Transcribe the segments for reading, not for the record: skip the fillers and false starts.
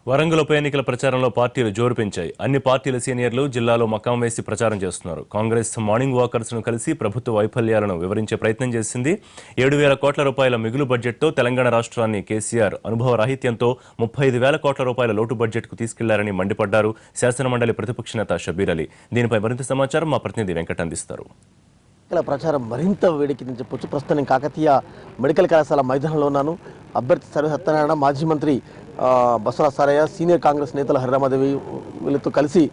వరంగల్ ఉప ఎన్నికల ప్రచారంలో పార్టీలు జోరు పెంచాయి. అన్ని పార్టీల సీనియర్లు జిల్లాలో మకాం వేసి ప్రచారం చేస్తున్నారు. కాంగ్రెస్ మార్నింగ్ వాకర్స్ ను కలిసి ప్రభుత్వ వైఫల్యాలను వివరించే ప్రయత్నం చేసింది. 7,000 కోట్ల రూపాయల మిగులు బడ్జెట్తో తెలంగాణ రాష్ట్రాన్ని కేసీఆర్ అనుభవ రాహిత్యంతో 35,000 కోట్ల రూపాయల లోటు బడ్జెట్కు తీసుకెళ్లారని మండిపడ్డారు శాసనమండలి ప్రతిపక్ష నేత షబ్బీర్ అలీ. దీనిపై మరింత సమాచారం మా ప్రతినిధి వెంకట్ అందిస్తారు. ప్రచారం మరింత వేడికిందని చెప్పొచ్చు. ప్రస్తుతం నేను కాకతీయ మెడికల్ కళాశాల మైదానంలో ఉన్నాను. అభ్యర్థి సర్వ సత్యనారాయణ, మాజీ మంత్రి బసవరాజ సారయ్య, సీనియర్ కాంగ్రెస్ నేతలు హరిరామాదేవి వీళ్ళతో కలిసి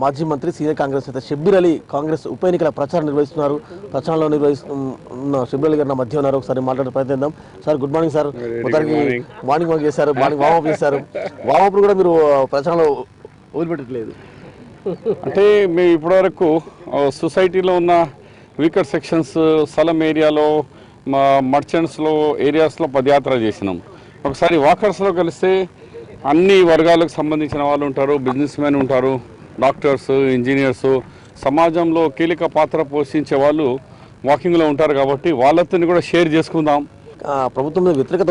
మాజీ మంత్రి సీనియర్ కాంగ్రెస్ నేత షబ్బీర్ అలీ కాంగ్రెస్ ఉప ఎన్నికల ప్రచారం నిర్వహిస్తున్నారు. ప్రచారంలో నిర్వహిస్తున్న షబ్బీర్ అలీ గారు నా మధ్య ఉన్నారు. ఒకసారి మాట్లాడే ప్రయత్నిద్దాం. Sir, good morning sir. మొత్తానికి మార్నింగ్ వాక్ చేశారు, మార్నింగ్ వామప్ చేశారు. వామప్ కూడా మీరు ప్రచారంలో వదిలిపెట్టట్లేదు అంటే మేము ఇప్పటివరకు సొసైటీలో ఉన్న వీకర్ సెక్షన్స్, స్థలం ఏరియాలో, మర్చెంట్స్లో ఏరియాస్లో పదయాత్ర చేసినాం. ఒకసారి వాకర్స్లో కలిస్తే అన్ని వర్గాలకు సంబంధించిన వాళ్ళు ఉంటారు, బిజినెస్ మెన్ ఉంటారు, డాక్టర్స్, ఇంజనీర్స్, సమాజంలో కీలక పాత్ర పోషించే వాళ్ళు వాకింగ్లో ఉంటారు. కాబట్టి వాళ్ళతో కూడా షేర్ చేసుకుందాం. ప్రభుత్వం మీద వ్యతిరేకత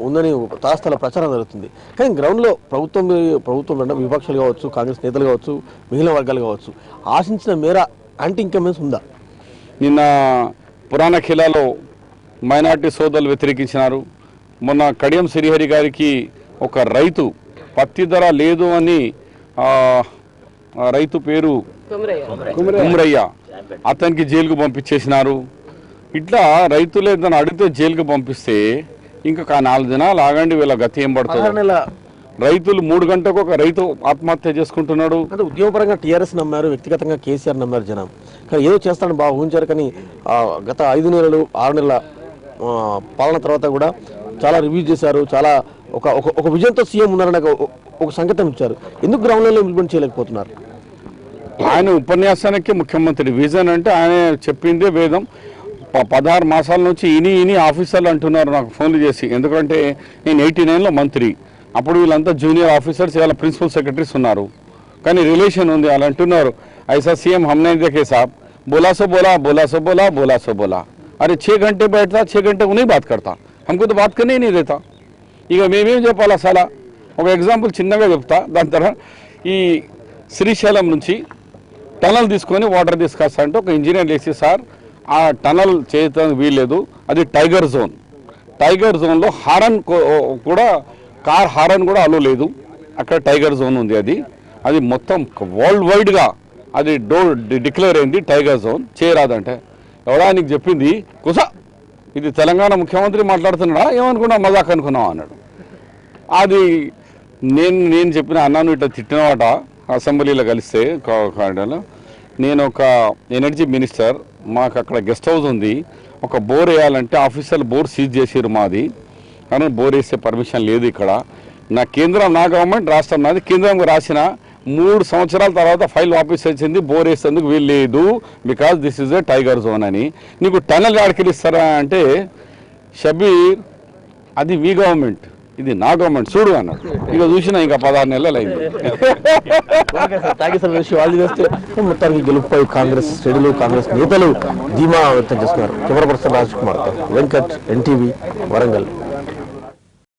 ఉందని తాస్థల ప్రచారం జరుగుతుంది. కానీ గ్రౌండ్లో ప్రభుత్వంలో విపక్షాలు కావచ్చు, కాంగ్రెస్ నేతలు కావచ్చు, మిగిలిన వర్గాలు కావచ్చు, ఆశించిన మేర యాంటీ ఇన్కమెన్స్ ఉందా? నిన్న పురాణ ఖిలాలో మైనార్టీ సోదరులు వ్యతిరేకించినారు. మొన్న కడియం శ్రీహరి గారికి ఒక రైతు పత్తి ధర లేదు అని రైతు పేరు కుమరయ్య, అతనికి జైలుకు పంపించేసినారు. ఇట్లా రైతులే దాన్ని అడిగితే జైలుకు పంపిస్తే ఇంకా 4 దినాలు ఆగండి, వీళ్ళ గతి ఏం పడుతుంది? రైతులు 3 గంటలకు ఒక రైతు ఆత్మహత్య చేసుకుంటున్నాడు. అంటే ఉద్యోగపరంగా టీఆర్ఎస్ నమ్మారు, వ్యక్తిగతంగా కేసీఆర్ నమ్మారు జనం. కానీ ఏదో చేస్తాడని బాగా ఊహించారు. కానీ గత 5 నెలలు 6 నెలల పాలన తర్వాత కూడా చాలా రివ్యూ చేశారు. చాలా ఒక విజయంతో సీఎం ఉన్నారని ఒక సంకేతం ఇచ్చారు. ఎందుకు గ్రౌండ్లో ఇంప్లిమెంట్ చేయలేకపోతున్నారు? ఆయన ఉపన్యాసానికి ముఖ్యమంత్రి విజన్ అంటే ఆయన చెప్పిందే వేదం. 16 మాసాల నుంచి ఇని ఆఫీసర్లు అంటున్నారు నాకు ఫోన్లు చేసి. ఎందుకంటే నేను 89లో మంత్రి, అప్పుడు వీళ్ళంతా జూనియర్ ఆఫీసర్స్, ఇలా ప్రిన్సిపల్ సెక్రటరీస్ ఉన్నారు. కానీ రిలేషన్ ఉంది. వాళ్ళు అంటున్నారు, ऐसा सीएम हमने देखे साहब, बोला सो बोला, बोला सो बोला, बोला सो बोला. अरे 6 घंटे बैठता, 6 घंटे को नहीं बात करता, हमको तो बात करने ही नहीं देता. ఇక మేమేం చెప్పాలా? చాలా ఒక ఎగ్జాంపుల్ చిన్నగా చెప్తా. దాని తర్వాత ఈ శ్రీశైలం నుంచి టనల్ తీసుకొని వాటర్ తీసుకొస్తా అంటే ఒక ఇంజనీర్ వేసి, సార్ ఆ టనల్ చేయడానికి వీల్లేదు, అది టైగర్ జోన్. టైగర్ జోన్లో హారన్ కూడా, కార్ హారన్ కూడా అలో లేదు. అక్కడ టైగర్ జోన్ ఉంది. అది మొత్తం వరల్డ్ వైడ్గా అది డిక్లేర్ అయింది టైగర్ జోన్. చేయరాదంటే ఎవడా నీకు చెప్పింది? కుస, ఇది తెలంగాణ ముఖ్యమంత్రి మాట్లాడుతున్నాడా ఏమనుకున్నా, మజాక్ అనుకున్నావు అన్నాడు. అది నేను చెప్పిన అన్నాను ఇట్లా తిట్టినవాట అసెంబ్లీలో కలిస్తే. నేను ఒక ఎనర్జీ మినిస్టర్, మాకు అక్కడ గెస్ట్ హౌస్ ఉంది. ఒక బోర్ వేయాలంటే ఆఫీసర్లు బోర్ సీజ్ చేసారు మాది, కానీ బోర్ వేసే పర్మిషన్ లేదు ఇక్కడ. నా కేంద్రం, నా గవర్నమెంట్, రాష్ట్రం నాది. కేంద్రంకి రాసిన 3 సంవత్సరాల తర్వాత ఫైల్ వాపస్ వచ్చింది, బోర్ వేసేందుకు వీల్లేదు, because this is a tiger zone అని. నీకు టనల్ ఆడికిలిస్తారా అంటే, షబ్బీర్ అది మీ గవర్నమెంట్, ఇది నా గవర్నమెంట్ చూడు అన్నాడు. ఇక చూసినా ఇంకా 16 నెలలు అయింది. మొత్తానికి గెలుపుపై కాంగ్రెస్ శ్రేణులు, కాంగ్రెస్ నేతలు ధీమా వ్యక్తం చేస్తున్నారు. Camera person Raj Kumar, Venkat, NTV, Warangal.